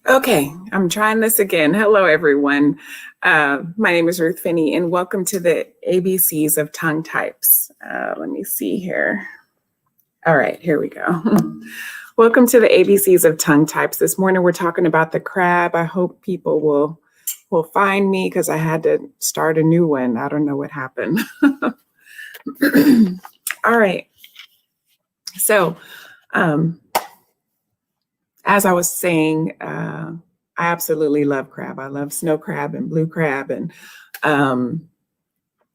Okay, I'm trying this again. Hello, everyone. My name is Ruth Finney, and welcome to the ABCs of tongue types. Let me see here. All right, here we go. Welcome to the ABCs of tongue types. This morning we're talking about the crab. I hope people will find me because I had to start a new one. I don't know what happened. All right. So, um, as I was saying, I absolutely love crab. I love snow crab and blue crab and um,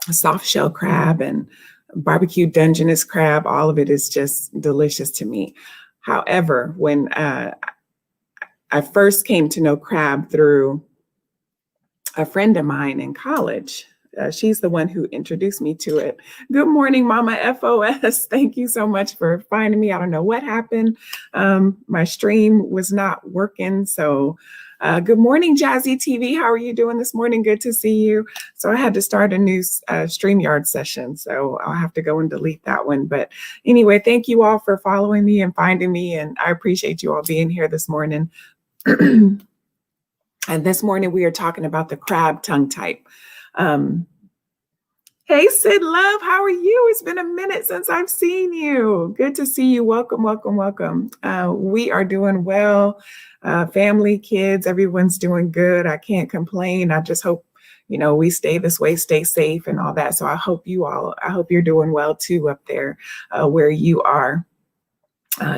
soft shell crab and barbecue Dungeness crab. All of it is just delicious to me. However, when I first came to know crab through a friend of mine in college, she's the one who introduced me to it. Good morning, Mama FOS. Thank you so much for finding me. I don't know what happened. My stream was not working. So good morning, Jazzy TV. How are you doing this morning? Good to see you. So I had to start a new StreamYard session. So I'll have to go and delete that one. But anyway, thank you all for following me and finding me. And I appreciate you all being here this morning. And this morning we are talking about the crab tongue type. Hey, Sid Love, how are you? It's been a minute since I've seen you. Good to see you. Welcome, welcome, welcome. We are doing well. Family, kids, everyone's doing good. I can't complain. I just hope, we stay this way, stay safe and all that. So I hope you're doing well too up there where you are.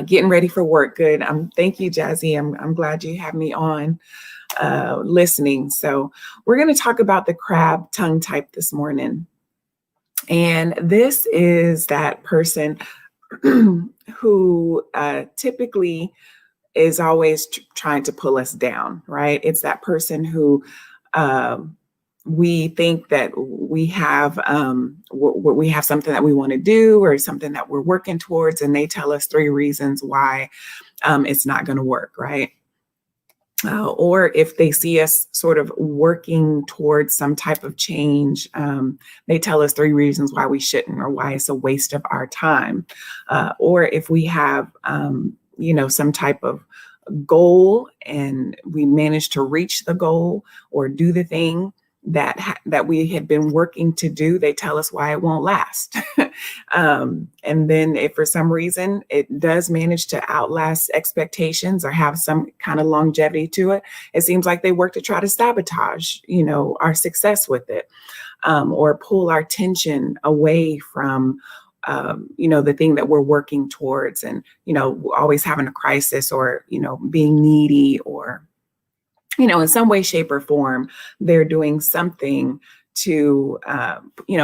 Getting ready for work. Good. Thank you, Jazzy. I'm glad you have me on listening. So we're going to talk about the crab tongue type this morning. And this is that person who typically is always trying to pull us down, right? It's that person who we think that we have something that we want to do or something that we're working towards, and they tell us 3 reasons why it's not going to work, right? Or if they see us sort of working towards some type of change, they tell us 3 reasons why we shouldn't or why it's a waste of our time. Or if we have, some type of goal and we manage to reach the goal or do the thing that we had been working to do, they tell us why it won't last. And then if for some reason it does manage to outlast expectations or have some kind of longevity to it, it seems like they work to try to sabotage, our success with it, or pull our attention away from the thing that we're working towards, and, always having a crisis or, being needy or, in some way, shape, or form, they're doing something to,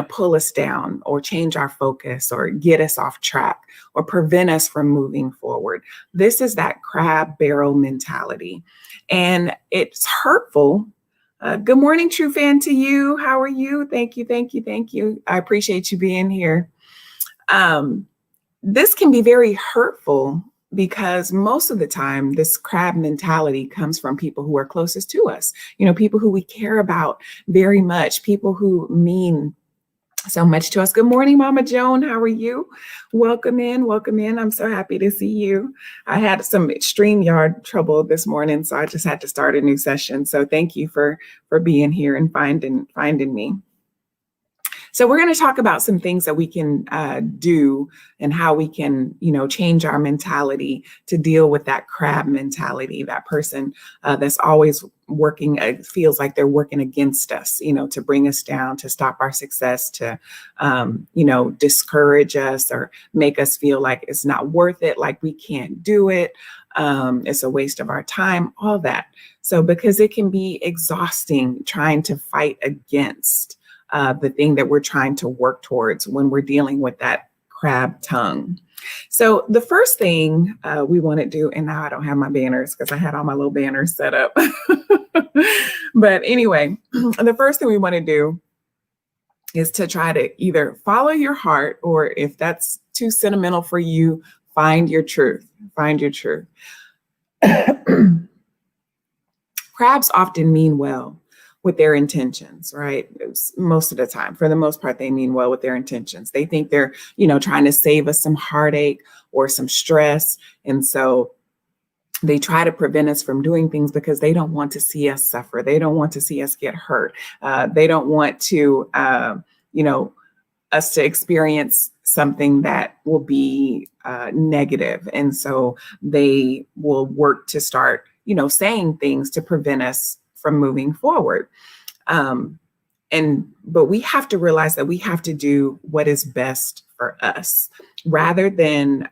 pull us down or change our focus or get us off track or prevent us from moving forward. This is that crab barrel mentality, and it's hurtful. Good morning, true fan, to you. How are you? Thank you, thank you, thank you. I appreciate you being here. This can be very hurtful because most of the time this crab mentality comes from people who are closest to us, people who we care about very much, people who mean so much to us. Good morning, Mama Joan. How are you? Welcome in, welcome in. I'm so happy to see you. I had some StreamYard trouble this morning, so I just had to start a new session. So thank you for being here and finding me. So we're going to talk about some things that we can do and how we can, change our mentality to deal with that crab mentality, that person that's always working, feels like they're working against us, to bring us down, to stop our success, to, discourage us or make us feel like it's not worth it, like we can't do it. It's a waste of our time, all that. So because it can be exhausting trying to fight against the thing that we're trying to work towards when we're dealing with that crab tongue. So the first thing we want to do, and now I don't have my banners because I had all my little banners set up. But anyway, the first thing we want to do is to try to either follow your heart, or if that's too sentimental for you, find your truth. Find your truth. Crabs often mean well with their intentions, right? Most of the time, for the most part, they mean well with their intentions. They think they're, trying to save us some heartache or some stress. And so They try to prevent us from doing things because they don't want to see us suffer. They don't want to see us get hurt. They don't want to, you know, us to experience something that will be negative. And so they will work to start, saying things to prevent us from moving forward. Um, but we have to realize that we have to do what is best for us rather than,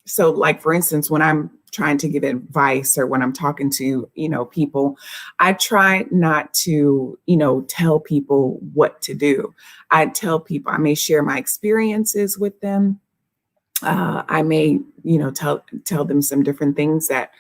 so like, for instance, when I'm trying to give advice or when I'm talking to, people, I try not to, tell people what to do. I tell people, I may share my experiences with them. I may, tell them some different things that,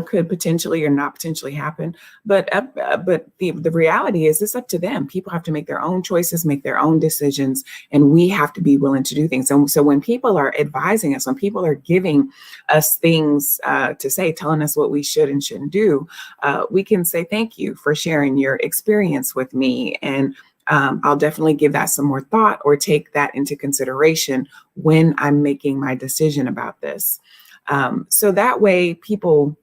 could potentially or not potentially happen. But the reality is, it's up to them. People have to make their own choices, make their own decisions, and we have to be willing to do things. So when people are advising us, when people are giving us things to say, telling us what we should and shouldn't do, we can say, thank you for sharing your experience with me. And I'll definitely give that some more thought or take that into consideration when I'm making my decision about this. So that way people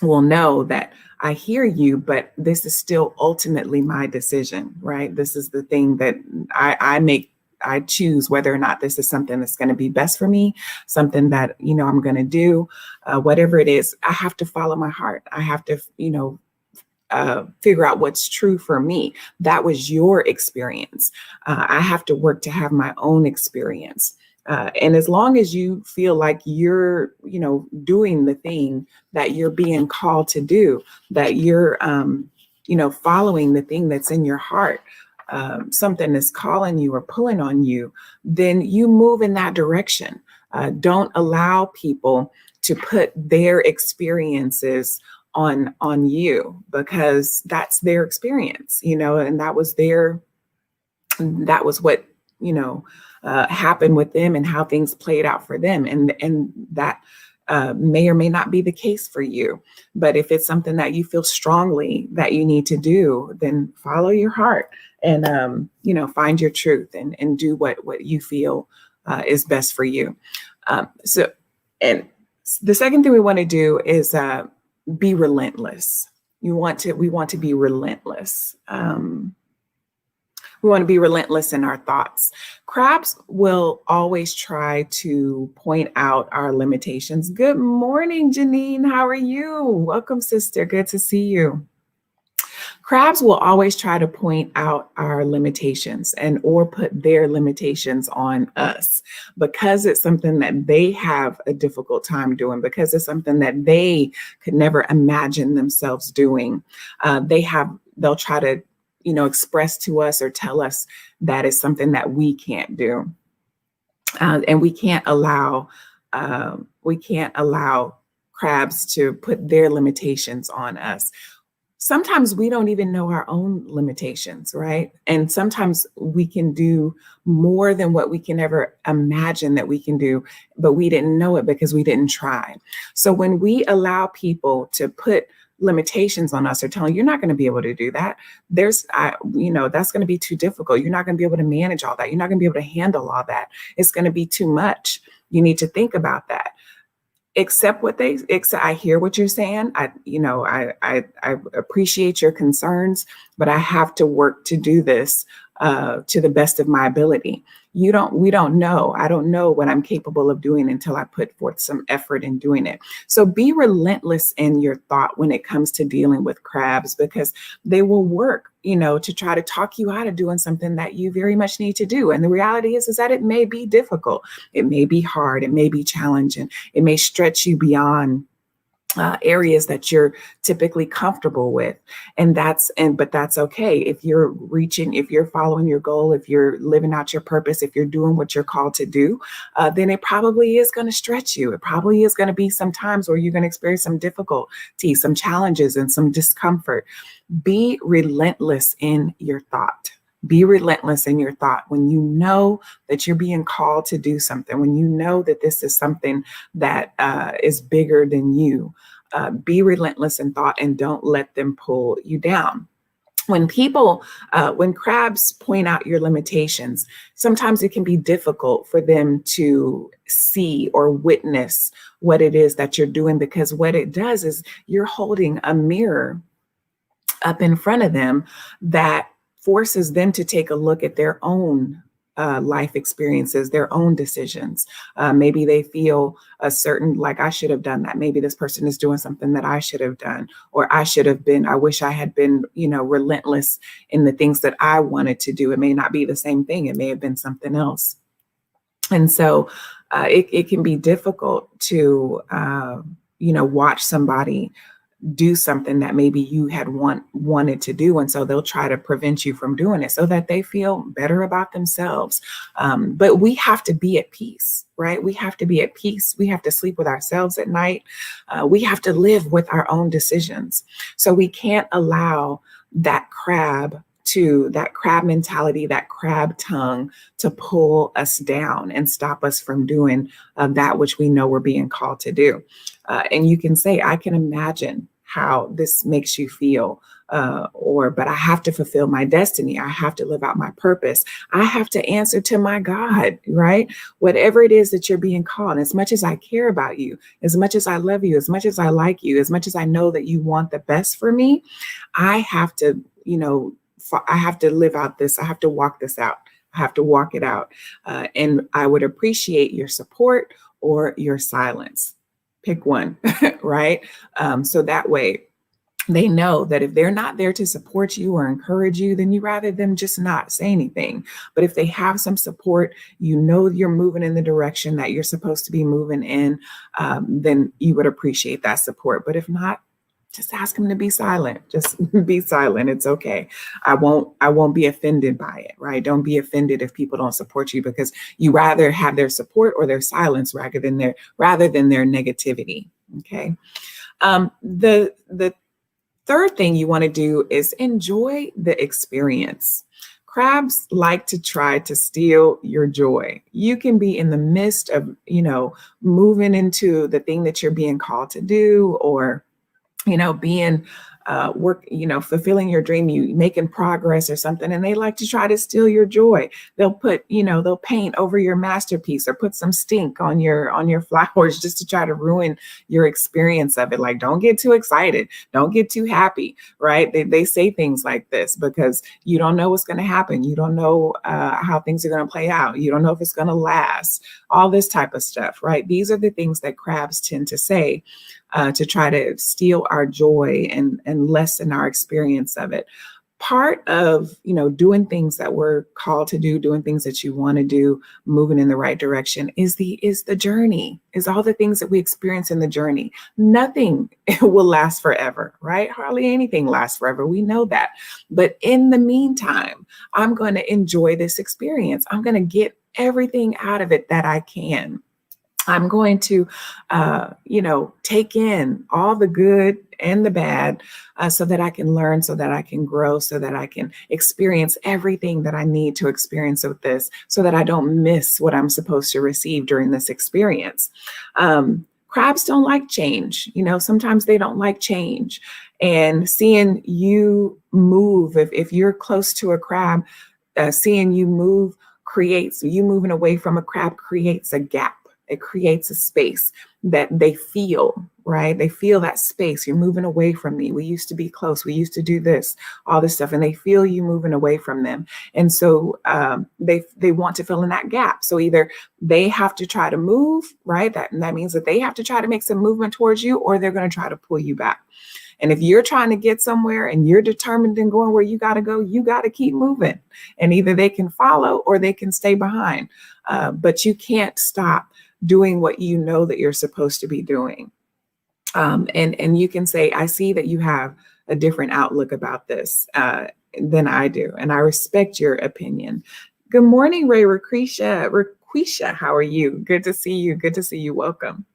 will know that I hear you, but this is still ultimately my decision, right? This is the thing that I make. I choose whether or not this is something that's going to be best for me, something that, I'm going to do, whatever it is. I have to follow my heart. I have to, figure out what's true for me. That was your experience. I have to work to have my own experience. And as long as you feel like you're, doing the thing that you're being called to do, that you're, following the thing that's in your heart, something that's calling you or pulling on you, then you move in that direction. Don't allow people to put their experiences on you, because that's their experience, and that was what, happened with them and how things played out for them. And that may or may not be the case for you. But if it's something that you feel strongly that you need to do, then follow your heart and, find your truth and do what you feel is best for you. And the second thing we want to do is be relentless. We want to be relentless. We want to be relentless in our thoughts. Crabs will always try to point out our limitations. Good morning, Janine. How are you? Welcome, sister. Good to see you. Crabs will always try to point out our limitations or put their limitations on us, because it's something that they have a difficult time doing, because it's something that they could never imagine themselves doing. They'll try to, express to us or tell us that is something that we can't do. And we can't allow crabs to put their limitations on us. Sometimes we don't even know our own limitations, right? And sometimes we can do more than what we can ever imagine that we can do, but we didn't know it because we didn't try. So when we allow people to put limitations on us or telling you're not going to be able to do that, that's going to be too difficult. You're not going to be able to manage all that. You're not going to be able to handle all that. It's going to be too much. You need to think about that. I hear what you're saying. I appreciate your concerns, but I have to work to do this to the best of my ability. We don't know. I don't know what I'm capable of doing until I put forth some effort in doing it. So be relentless in your thought when it comes to dealing with crabs, because they will work, to try to talk you out of doing something that you very much need to do. And the reality is that it may be difficult. It may be hard. It may be challenging. It may stretch you beyond areas that you're typically comfortable with. But that's okay. If you're following your goal, if you're living out your purpose, if you're doing what you're called to do, then it probably is going to stretch you. It probably is going to be some times where you're going to experience some difficulty, some challenges, and some discomfort. Be relentless in your thought. Be relentless in your thought when you know that you're being called to do something, when you know that this is something that is bigger than you. Be relentless in thought and don't let them pull you down. when people, when crabs point out your limitations, sometimes it can be difficult for them to see or witness what it is that you're doing, because what it does is you're holding a mirror up in front of them that forces them to take a look at their own life experiences, their own decisions. Maybe they feel a certain, like, I should have done that. Maybe this person is doing something that I should have done, or I should have been, I wish I had been, relentless in the things that I wanted to do. It may not be the same thing. It may have been something else. And so it can be difficult to, watch somebody do something that maybe you had wanted to do, and so they'll try to prevent you from doing it so that they feel better about themselves. But we have to be at peace, right? We have to be at peace. We have to sleep with ourselves at night. We have to live with our own decisions. So we can't allow that crab mentality, that crab tongue, to pull us down and stop us from doing that which we know we're being called to do. And you can say, I can imagine how this makes you feel, but I have to fulfill my destiny. I have to live out my purpose. I have to answer to my God, right? Whatever it is that you're being called, as much as I care about you, as much as I love you, as much as I like you, as much as I know that you want the best for me, I have to, I have to live out this. I have to walk this out. I have to walk it out. And I would appreciate your support or your silence. Pick one, right? So that way they know that if they're not there to support you or encourage you, then you rather them just not say anything. But if they have some support, you're moving in the direction that you're supposed to be moving in, then you would appreciate that support. But if not, just ask them to be silent. Just be silent. It's okay. I won't be offended by it, right? Don't be offended if people don't support you, because you rather have their support or their silence rather than their negativity. Okay. The third thing you want to do is enjoy the experience. Crabs like to try to steal your joy. You can be in the midst of, moving into the thing that you're being called to do, or being fulfilling your dream, you making progress or something, and they like to try to steal your joy. They'll they'll paint over your masterpiece or put some stink on your flowers just to try to ruin your experience of it. Like, don't get too excited. Don't get too happy, right? They say things like this because you don't know what's going to happen. You don't know how things are going to play out. You don't know if it's going to last, all this type of stuff, right? These are the things that crabs tend to say to try to steal our joy and lessen our experience of it. Part of, doing things that we're called to do, doing things that you want to do, moving in the right direction is the journey, is all the things that we experience in the journey. Nothing will last forever, right? Hardly anything lasts forever. We know that. But in the meantime, I'm going to enjoy this experience. I'm going to get everything out of it that I can. I'm going to, take in all the good and the bad so that I can learn, so that I can grow, so that I can experience everything that I need to experience with this, so that I don't miss what I'm supposed to receive during this experience. Crabs don't like change. Sometimes they don't like change. And seeing you move, if you're close to a crab, seeing you move you moving away from a crab creates a gap. It creates a space that they feel, right? They feel that space. You're moving away from me. We used to be close. We used to do this, all this stuff. And they feel you moving away from them. And so they want to fill in that gap. So either they have to try to move, right? That means that they have to try to make some movement towards you, or they're going to try to pull you back. And if you're trying to get somewhere and you're determined in going where you got to go, you got to keep moving. And either they can follow or they can stay behind. But you can't stop doing what you know that you're supposed to be doing. And you can say, I see that you have a different outlook about this than I do. And I respect your opinion. Good morning, Ray Raquisha. How are you? Good to see you. Good to see you. Welcome.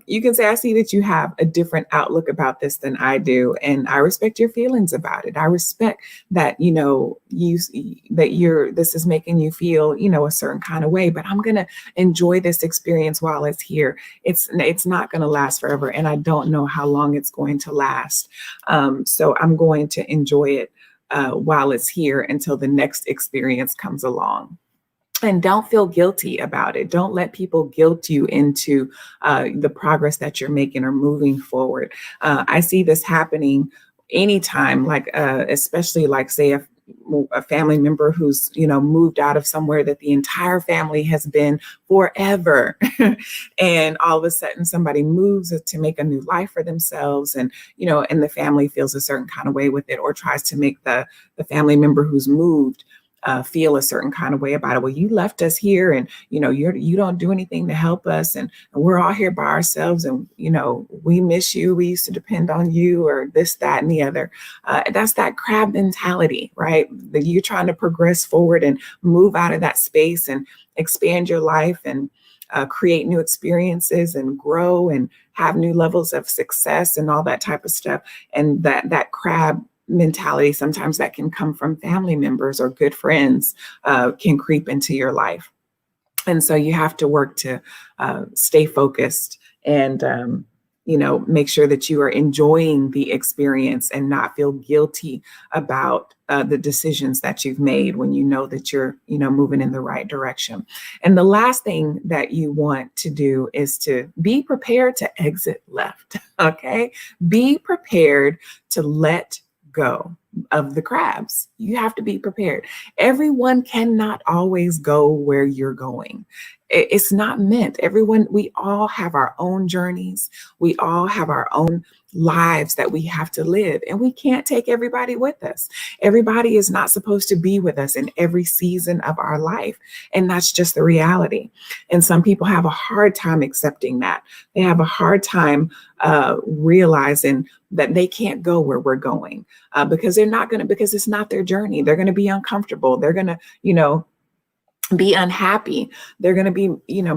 You can say, I see that you have a different outlook about this than I do, and I respect your feelings about it. I respect that, this is making you feel, a certain kind of way, but I'm going to enjoy this experience while it's here. It's not going to last forever, and I don't know how long it's going to last. So I'm going to enjoy it while it's here until the next experience comes along. And don't feel guilty about it. Don't let people guilt you into the progress that you're making or moving forward. I see this happening anytime, like especially like say a family member who's moved out of somewhere that the entire family has been forever, and all of a sudden somebody moves to make a new life for themselves, and and the family feels a certain kind of way with it, or tries to make the family member who's moved feel a certain kind of way about it. Well, you left us here, and you don't do anything to help us, and we're all here by ourselves, and we miss you. We used to depend on you, or this, that, and the other. That's that crab mentality, right? That you're trying to progress forward and move out of that space and expand your life and create new experiences and grow and have new levels of success and all that type of stuff. And that crab mentality, sometimes that can come from family members or good friends, can creep into your life. And so you have to work to stay focused and make sure that you are enjoying the experience and not feel guilty about the decisions that you've made when you know that you're moving in the right direction. And the last thing that you want to do is to be prepared to exit left. Okay, be prepared to let go of the crabs. You have to be prepared. Everyone cannot always go where you're going. It's not meant. We all have our own journeys. We all have our own lives that we have to live, and we can't take everybody with us. Everybody is not supposed to be with us in every season of our life, and that's just the reality. And some people have a hard time accepting that. They have a hard time realizing that they can't go where we're going because because it's not their journey. They're going to be uncomfortable. They're going to, be unhappy. They're going to be,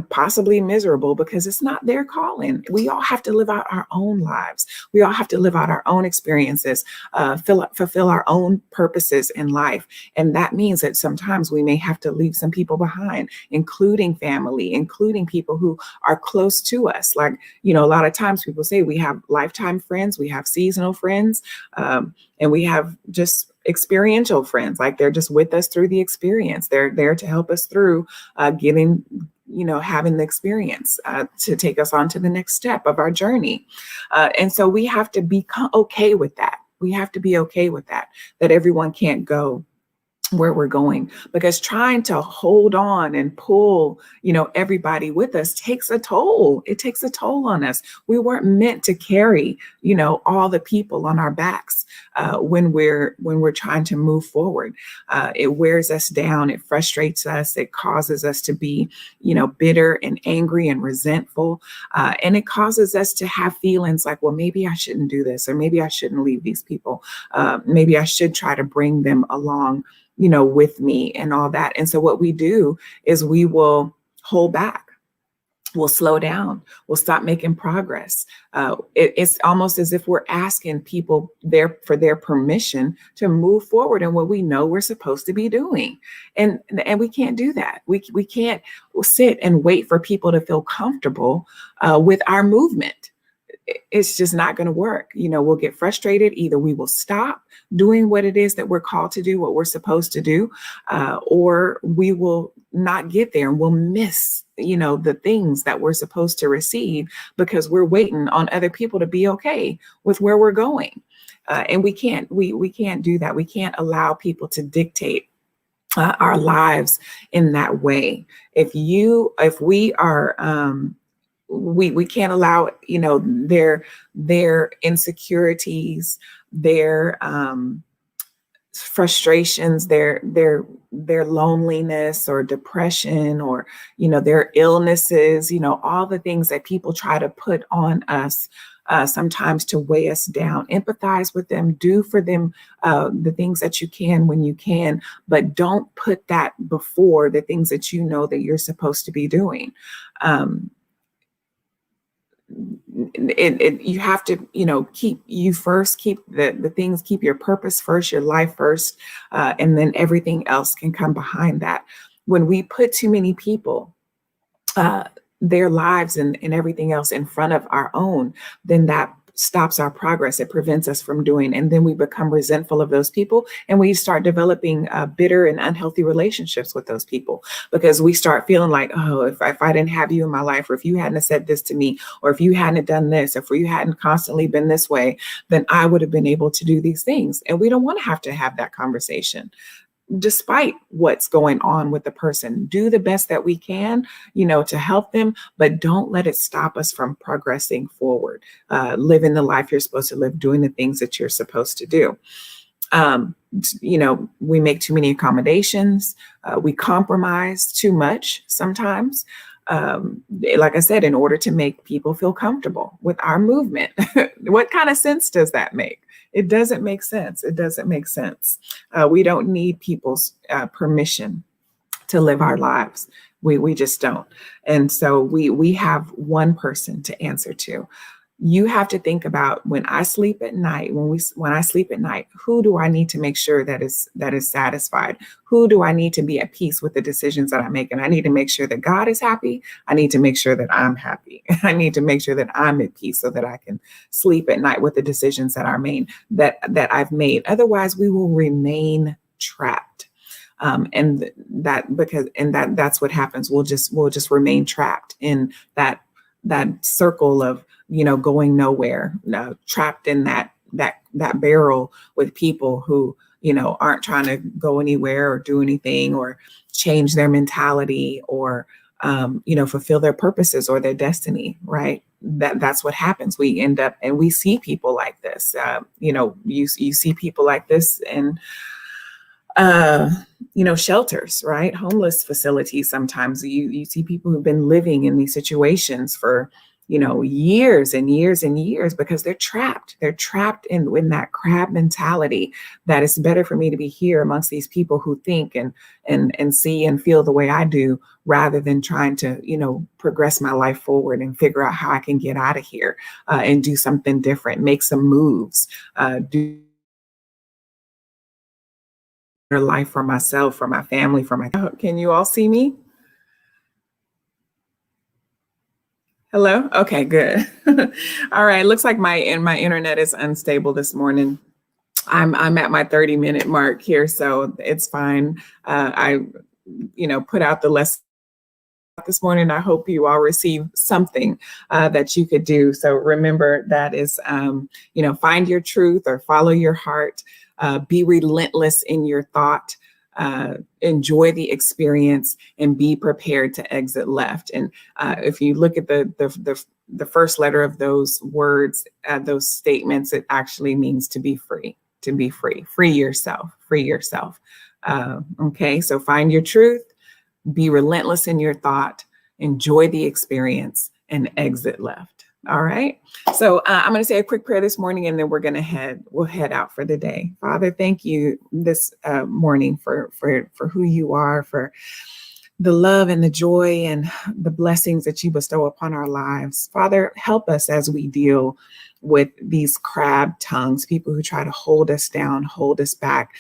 possibly miserable because it's not their calling. We all have to live out our own lives. We all have to live out our own experiences, fulfill our own purposes in life. And that means that sometimes we may have to leave some people behind, including family, including people who are close to us. Like, a lot of times people say we have lifetime friends, we have seasonal friends, and we have just experiential friends. Like, they're just with us through the experience. They're there to help us through having the experience to take us on to the next step of our journey. And so we have to be okay with that. We have to be okay with that everyone can't go where we're going, because trying to hold on and pull, everybody with us takes a toll. It takes a toll on us. We weren't meant to carry, all the people on our backs when we're trying to move forward. It wears us down. It frustrates us. It causes us to be, bitter and angry and resentful. And it causes us to have feelings like, well, maybe I shouldn't do this, or maybe I shouldn't leave these people. Maybe I should try to bring them along, with me and all that. And so what we do is we will hold back. We'll slow down. We'll stop making progress. It's almost as if we're asking people for their permission to move forward in what we know we're supposed to be doing. And we can't do that. We can't sit and wait for people to feel comfortable with our movement. It's just not going to work. We'll get frustrated. Either we will stop doing what it is that we're called to do, what we're supposed to do, or we will not get there, and we'll miss, the things that we're supposed to receive because we're waiting on other people to be okay with where we're going. And we can't do that. We can't allow people to dictate our lives in that way. If we are, we can't allow, their insecurities, their frustrations, their loneliness or depression, or their illnesses, all the things that people try to put on us sometimes to weigh us down. Empathize with them, do for them the things that you can when you can, but don't put that before the things that that you're supposed to be doing. you have to, keep you first, keep the things, keep your purpose first, your life first, and then everything else can come behind that. When we put too many people, uh, their lives and everything else in front of our own, then that stops our progress. It prevents us from doing, and then we become resentful of those people, and we start developing bitter and unhealthy relationships with those people, because we start feeling like, oh, if I didn't have you in my life, or if you hadn't said this to me, or if you hadn't done this, if you hadn't constantly been this way, then I would have been able to do these things. And we don't want to have that conversation despite what's going on with the person. Do the best that we can, to help them, but don't let it stop us from progressing forward, living the life you're supposed to live, doing the things that you're supposed to do. We make too many accommodations. We compromise too much sometimes. Like I said, in order to make people feel comfortable with our movement. What kind of sense does that make? It doesn't make sense. It doesn't make sense. We don't need people's permission to live our lives. We just don't. And so we have one person to answer to. You have to think about, when I sleep at night, when I sleep at night, who do I need to make sure that is satisfied? Who do I need to be at peace with the decisions that I make? And I need to make sure that God is happy. I need to make sure that I'm happy. I need to make sure that I'm at peace so that I can sleep at night with the decisions that I've made. Otherwise, we will remain trapped. That's what happens. We'll just remain trapped in that circle of, going nowhere, trapped in that barrel with people who, aren't trying to go anywhere or do anything or change their mentality or, fulfill their purposes or their destiny, right? That's what happens. We end up, and we see people like this. You see people like this in shelters, right? Homeless facilities. Sometimes you see people who've been living in these situations for, years and years and years, because they're trapped. They're trapped in that crab mentality, that it's better for me to be here amongst these people who think and see and feel the way I do, rather than trying to, progress my life forward and figure out how I can get out of here and do something different, make some moves, do better life for myself, for my family, for my. Can you all see me? Hello? Okay, good. All right. Looks like my internet is unstable this morning. I'm at my 30-minute mark here, so it's fine. I put out the lesson this morning. I hope you all receive something that you could do. So remember, that is, find your truth or follow your heart. Be relentless in your thought. Enjoy the experience and be prepared to exit left. And if you look at the first letter of those words, those statements, it actually means to be free. To be free. Free yourself. Free yourself. Okay, so find your truth. Be relentless in your thought. Enjoy the experience and exit left. All right. So I'm going to say a quick prayer this morning, and then we'll head out for the day. Father, thank you this morning for who you are, for the love and the joy and the blessings that you bestow upon our lives. Father, help us as we deal with these crab tongues, people who try to hold us down, hold us back,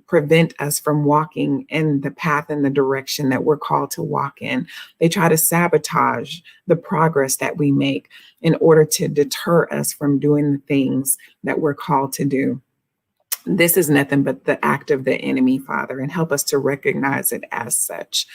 prevent us from walking in the path and the direction that we're called to walk in. They try to sabotage the progress that we make in order to deter us from doing the things that we're called to do. This is nothing but the act of the enemy, Father, and help us to recognize it as such.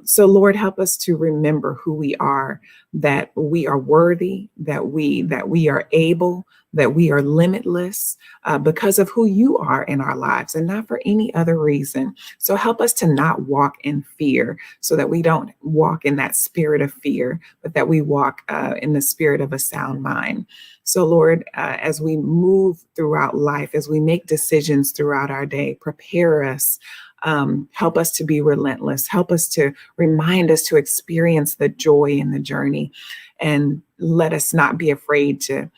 So, Lord, help us to remember who we are, that we are worthy, that we are able, that we are limitless because of who you are in our lives and not for any other reason. So help us to not walk in fear, so that we don't walk in that spirit of fear, but that we walk in the spirit of a sound mind. So, Lord, as we move throughout life, as we make decisions throughout our day, prepare us. Help us to be relentless. Help us to remind us to experience the joy in the journey, and let us not be afraid to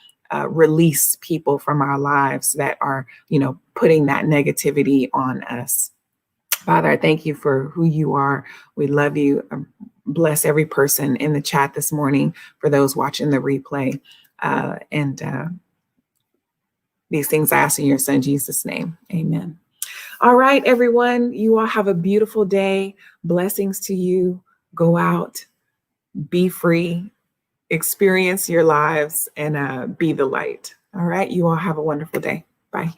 release people from our lives that are, putting that negativity on us. Father, I thank you for who you are. We love you. bless every person in the chat this morning, for those watching the replay. And these things I ask in your son, Jesus' name. Amen. All right, everyone. You all have a beautiful day. Blessings to you. Go out, be free, experience your lives, and be the light. All right. You all have a wonderful day. Bye.